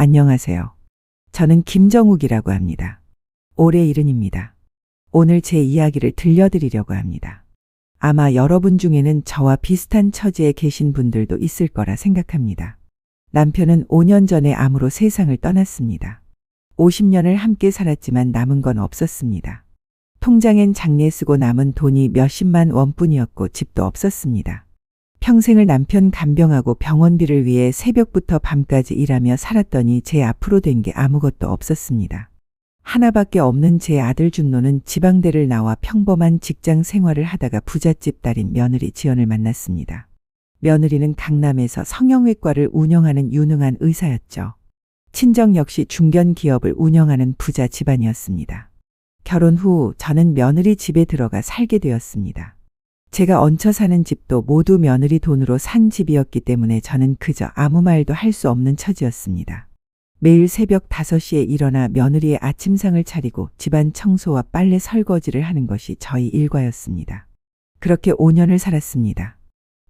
안녕하세요. 저는 김정욱이라고 합니다. 올해 70입니다. 오늘 제 이야기를 들려드리려고 합니다. 아마 여러분 중에는 저와 비슷한 처지에 계신 분들도 있을 거라 생각합니다. 남편은 5년 전에 암으로 세상을 떠났습니다. 50년을 함께 살았지만 남은 건 없었습니다. 통장엔 장례 쓰고 남은 돈이 몇십만 원뿐이었고 집도 없었습니다. 평생을 남편 간병하고 병원비를 위해 새벽부터 밤까지 일하며 살았더니 제 앞으로 된 게 아무것도 없었습니다. 하나밖에 없는 제 아들 준노는 지방대를 나와 평범한 직장 생활을 하다가 부잣집 딸인 며느리 지연을 만났습니다. 며느리는 강남에서 성형외과를 운영하는 유능한 의사였죠. 친정 역시 중견 기업을 운영하는 부자 집안이었습니다. 결혼 후 저는 며느리 집에 들어가 살게 되었습니다. 제가 얹혀 사는 집도 모두 며느리 돈으로 산 집이었기 때문에 저는 그저 아무 말도 할 수 없는 처지였습니다. 매일 새벽 5시에 일어나 며느리의 아침상을 차리고 집안 청소와 빨래 설거지를 하는 것이 저희 일과였습니다. 그렇게 5년을 살았습니다.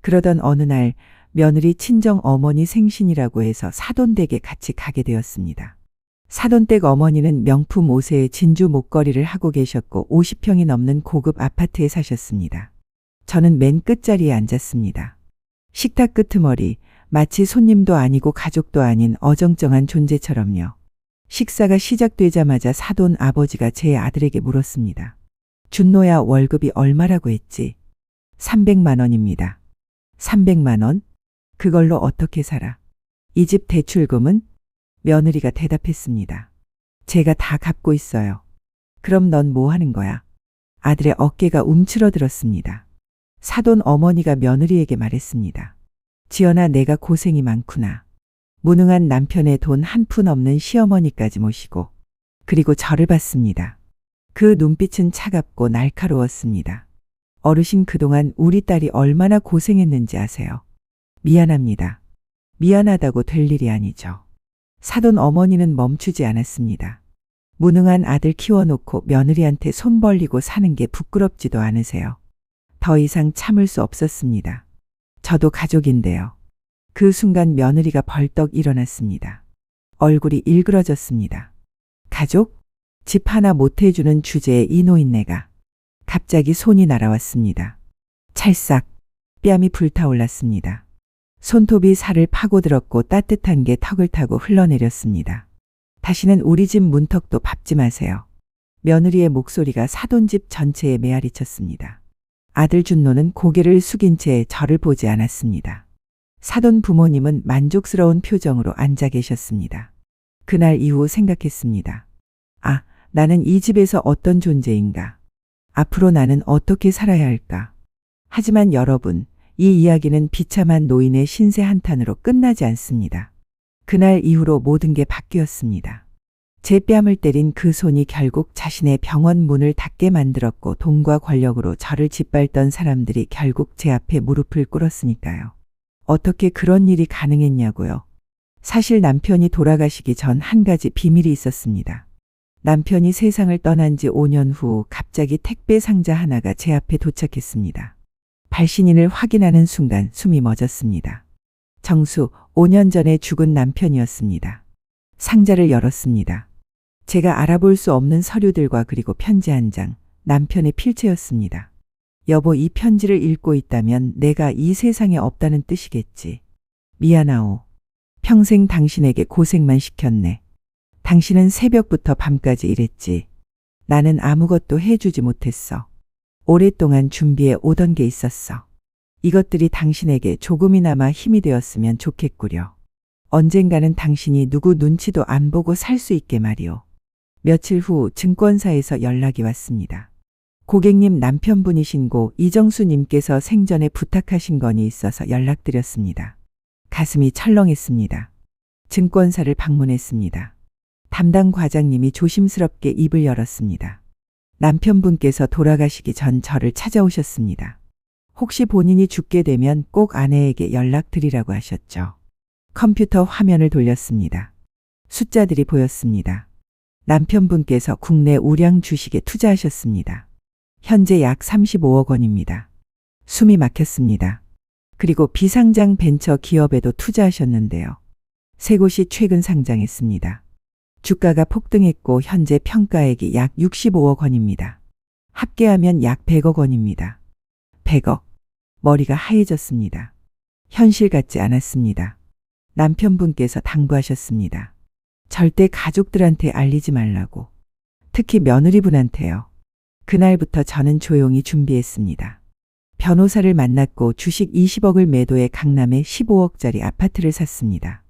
그러던 어느 날 며느리 친정 어머니 생신이라고 해서 사돈댁에 같이 가게 되었습니다. 사돈댁 어머니는 명품 옷에 진주 목걸이를 하고 계셨고 50평이 넘는 고급 아파트에 사셨습니다. 저는 맨 끝자리에 앉았습니다. 식탁 끄트머리, 마치 손님도 아니고 가족도 아닌 어정쩡한 존재처럼요. 식사가 시작되자마자 사돈 아버지가 제 아들에게 물었습니다. 준노야, 월급이 얼마라고 했지? 300만 원입니다. 300만 원? 그걸로 어떻게 살아? 이 집 대출금은? 며느리가 대답했습니다. 제가 다 갚고 있어요. 그럼 넌 뭐 하는 거야? 아들의 어깨가 움츠러들었습니다. 사돈 어머니가 며느리에게 말했습니다. 지연아, 내가 고생이 많구나. 무능한 남편의 돈 한 푼 없는 시어머니까지 모시고. 그리고 저를 봤습니다. 그 눈빛은 차갑고 날카로웠습니다. 어르신, 그동안 우리 딸이 얼마나 고생했는지 아세요? 미안합니다. 미안하다고 될 일이 아니죠. 사돈 어머니는 멈추지 않았습니다. 무능한 아들 키워놓고 며느리한테 손 벌리고 사는 게 부끄럽지도 않으세요? 더 이상 참을 수 없었습니다. 저도 가족인데요. 그 순간 며느리가 벌떡 일어났습니다. 얼굴이 일그러졌습니다. 가족? 집 하나 못 해주는 주제에 이 노인네가. 갑자기 손이 날아왔습니다. 찰싹 뺨이 불타올랐습니다. 손톱이 살을 파고들었고 따뜻한 게 턱을 타고 흘러내렸습니다. 다시는 우리 집 문턱도 밟지 마세요. 며느리의 목소리가 사돈집 전체에 메아리쳤습니다. 아들 준노는 고개를 숙인 채 저를 보지 않았습니다. 사돈 부모님은 만족스러운 표정으로 앉아 계셨습니다. 그날 이후 생각했습니다. 아, 나는 이 집에서 어떤 존재인가? 앞으로 나는 어떻게 살아야 할까? 하지만 여러분, 이 이야기는 비참한 노인의 신세 한탄으로 끝나지 않습니다. 그날 이후로 모든 게 바뀌었습니다. 제 뺨을 때린 그 손이 결국 자신의 병원 문을 닫게 만들었고 돈과 권력으로 저를 짓밟던 사람들이 결국 제 앞에 무릎을 꿇었으니까요. 어떻게 그런 일이 가능했냐고요. 사실 남편이 돌아가시기 전 한 가지 비밀이 있었습니다. 남편이 세상을 떠난 지 5년 후 갑자기 택배 상자 하나가 제 앞에 도착했습니다. 발신인을 확인하는 순간 숨이 멎었습니다. 정수, 5년 전에 죽은 남편이었습니다. 상자를 열었습니다. 제가 알아볼 수 없는 서류들과 그리고 편지 한 장, 남편의 필체였습니다. 여보, 이 편지를 읽고 있다면 내가 이 세상에 없다는 뜻이겠지. 미안하오. 평생 당신에게 고생만 시켰네. 당신은 새벽부터 밤까지 일했지. 나는 아무것도 해주지 못했어. 오랫동안 준비해 오던 게 있었어. 이것들이 당신에게 조금이나마 힘이 되었으면 좋겠구려. 언젠가는 당신이 누구 눈치도 안 보고 살 수 있게 말이오. 며칠 후 증권사에서 연락이 왔습니다. 고객님, 남편분이신 고 이정수님께서 생전에 부탁하신 건이 있어서 연락드렸습니다. 가슴이 철렁했습니다. 증권사를 방문했습니다. 담당 과장님이 조심스럽게 입을 열었습니다. 남편분께서 돌아가시기 전 저를 찾아오셨습니다. 혹시 본인이 죽게 되면 꼭 아내에게 연락드리라고 하셨죠. 컴퓨터 화면을 돌렸습니다. 숫자들이 보였습니다. 남편분께서 국내 우량 주식에 투자하셨습니다. 현재 약 35억 원입니다. 숨이 막혔습니다. 그리고 비상장 벤처 기업에도 투자하셨는데요. 세 곳이 최근 상장했습니다. 주가가 폭등했고 현재 평가액이 약 65억 원입니다. 합계하면 약 100억 원입니다. 100억. 머리가 하얘졌습니다. 현실 같지 않았습니다. 남편분께서 당부하셨습니다. 절대 가족들한테 알리지 말라고. 특히 며느리분한테요. 그날부터 저는 조용히 준비했습니다. 변호사를 만났고 주식 20억을 매도해 강남에 15억짜리 아파트를 샀습니다.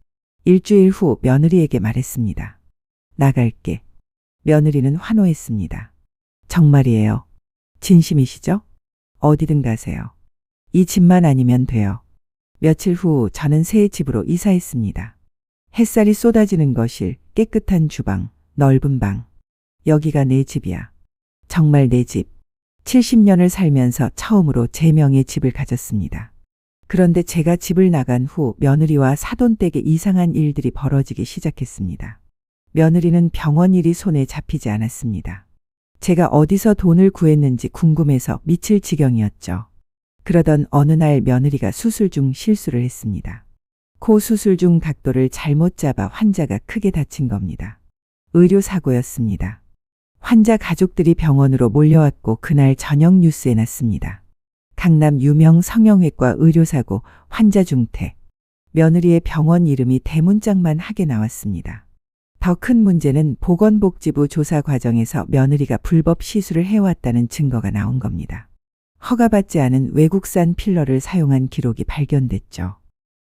일주일 후 며느리에게 말했습니다. 나갈게. 며느리는 환호했습니다. 정말이에요. 진심이시죠? 어디든 가세요. 이 집만 아니면 돼요. 며칠 후 저는 새 집으로 이사했습니다. 햇살이 쏟아지는 거실, 깨끗한 주방, 넓은 방. 여기가 내 집이야. 정말 내 집. 70년을 살면서 처음으로 제 명의 집을 가졌습니다. 그런데 제가 집을 나간 후 며느리와 사돈댁에 이상한 일들이 벌어지기 시작했습니다. 며느리는 병원 일이 손에 잡히지 않았습니다. 제가 어디서 돈을 구했는지 궁금해서 미칠 지경이었죠. 그러던 어느 날 며느리가 수술 중 실수를 했습니다. 코 수술 중 각도를 잘못 잡아 환자가 크게 다친 겁니다. 의료사고였습니다. 환자 가족들이 병원으로 몰려왔고 그날 저녁 뉴스에 났습니다. 강남 유명 성형외과 의료사고, 환자 중태. 며느리의 병원 이름이 대문짝만 하게 나왔습니다. 더 큰 문제는 보건복지부 조사 과정에서 며느리가 불법 시술을 해왔다는 증거가 나온 겁니다. 허가받지 않은 외국산 필러를 사용한 기록이 발견됐죠.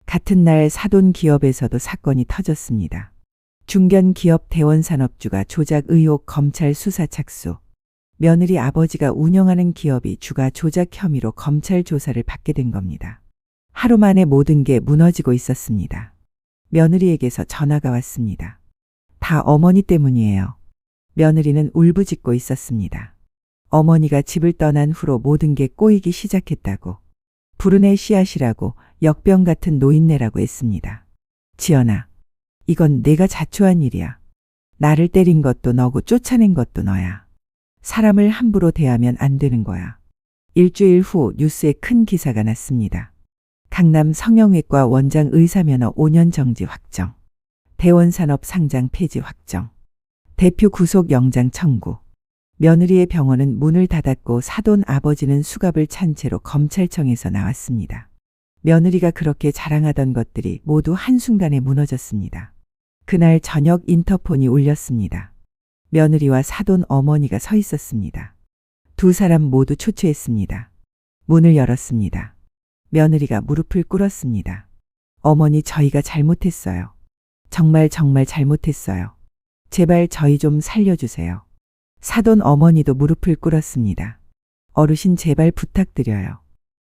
같은 날 사돈 기업에서도 사건이 터졌습니다. 중견기업 대원산업주가 조작 의혹 검찰 수사 착수. 며느리 아버지가 운영하는 기업이 주가 조작 혐의로 검찰 조사를 받게 된 겁니다. 하루 만에 모든 게 무너지고 있었습니다. 며느리에게서 전화가 왔습니다. 다 어머니 때문이에요. 며느리는 울부짖고 있었습니다. 어머니가 집을 떠난 후로 모든 게 꼬이기 시작했다고. 불운의 씨앗이라고, 역병 같은 노인네라고 했습니다. 지연아, 이건 내가 자초한 일이야. 나를 때린 것도 너고 쫓아낸 것도 너야. 사람을 함부로 대하면 안 되는 거야. 일주일 후 뉴스에 큰 기사가 났습니다. 강남 성형외과 원장 의사면허 5년 정지 확정. 대원산업 상장 폐지 확정. 대표 구속 영장 청구. 며느리의 병원은 문을 닫았고 사돈 아버지는 수갑을 찬 채로 검찰청에서 나왔습니다. 며느리가 그렇게 자랑하던 것들이 모두 한순간에 무너졌습니다. 그날 저녁 인터폰이 울렸습니다. 며느리와 사돈 어머니가 서 있었습니다. 두 사람 모두 초췌했습니다. 문을 열었습니다. 며느리가 무릎을 꿇었습니다. 어머니, 저희가 잘못했어요. 정말 잘못했어요. 제발 저희 좀 살려주세요. 사돈 어머니도 무릎을 꿇었습니다. 어르신, 제발 부탁드려요.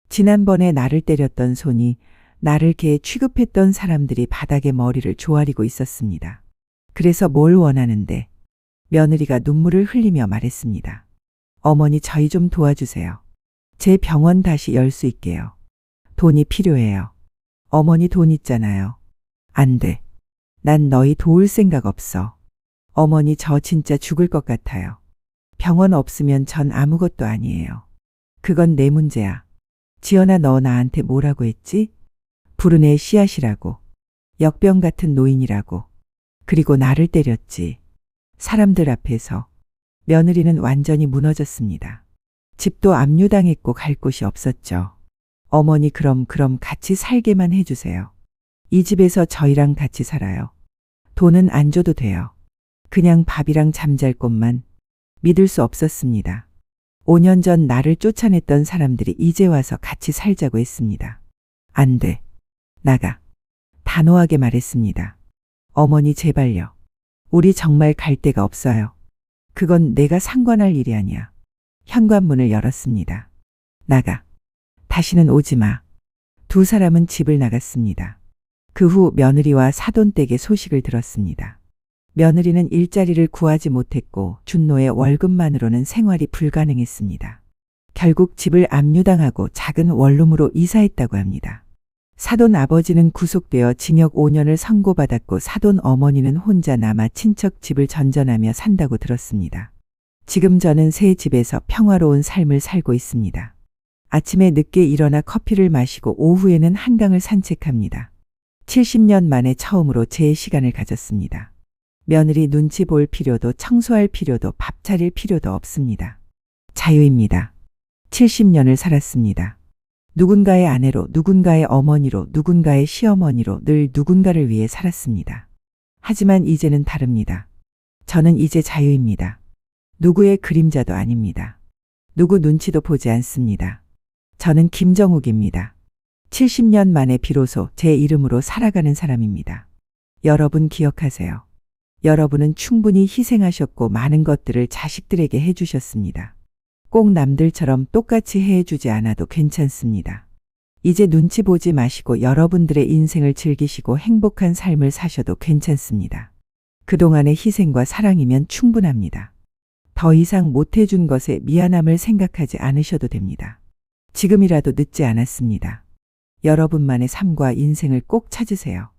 지난번에 나를 때렸던 손이, 나를 개 취급했던 사람들이 바닥에 머리를 조아리고 있었습니다. 그래서 뭘 원하는데? 며느리가 눈물을 흘리며 말했습니다. 어머니, 저희 좀 도와주세요. 제 병원 다시 열 수 있게요. 돈이 필요해요. 어머니, 돈 있잖아요. 안 돼. 난 너희 도울 생각 없어. 어머니, 저 진짜 죽을 것 같아요. 병원 없으면 전 아무것도 아니에요. 그건 내 문제야. 지연아, 너 나한테 뭐라고 했지? 불운의 씨앗이라고. 역병 같은 노인이라고. 그리고 나를 때렸지. 사람들 앞에서. 며느리는 완전히 무너졌습니다. 집도 압류당했고 갈 곳이 없었죠. 어머니, 그럼 같이 살게만 해주세요. 이 집에서 저희랑 같이 살아요. 돈은 안 줘도 돼요. 그냥 밥이랑 잠잘 곳만. 믿을 수 없었습니다. 5년 전 나를 쫓아냈던 사람들이 이제 와서 같이 살자고 했습니다. 안 돼. 나가. 단호하게 말했습니다. 어머니, 제발요. 우리 정말 갈 데가 없어요. 그건 내가 상관할 일이 아니야. 현관문을 열었습니다. 나가. 다시는 오지 마. 두 사람은 집을 나갔습니다. 그 후 며느리와 사돈댁의 소식을 들었습니다. 며느리는 일자리를 구하지 못했고 준노의 월급만으로는 생활이 불가능했습니다. 결국 집을 압류당하고 작은 원룸으로 이사했다고 합니다. 사돈 아버지는 구속되어 징역 5년을 선고받았고 사돈 어머니는 혼자 남아 친척 집을 전전하며 산다고 들었습니다. 지금 저는 새 집에서 평화로운 삶을 살고 있습니다. 아침에 늦게 일어나 커피를 마시고 오후에는 한강을 산책합니다. 70년 만에 처음으로 제 시간을 가졌습니다. 며느리 눈치 볼 필요도 청소할 필요도 밥 차릴 필요도 없습니다. 자유입니다. 70년을 살았습니다. 누군가의 아내로, 누군가의 어머니로, 누군가의 시어머니로 늘 누군가를 위해 살았습니다. 하지만 이제는 다릅니다. 저는 이제 자유입니다. 누구의 그림자도 아닙니다. 누구 눈치도 보지 않습니다. 저는 김정욱입니다. 70년 만에 비로소 제 이름으로 살아가는 사람입니다. 여러분 기억하세요. 여러분은 충분히 희생하셨고 많은 것들을 자식들에게 해주셨습니다. 꼭 남들처럼 똑같이 해주지 않아도 괜찮습니다. 이제 눈치 보지 마시고 여러분들의 인생을 즐기시고 행복한 삶을 사셔도 괜찮습니다. 그동안의 희생과 사랑이면 충분합니다. 더 이상 못해준 것에 미안함을 생각하지 않으셔도 됩니다. 지금이라도 늦지 않았습니다. 여러분만의 삶과 인생을 꼭 찾으세요.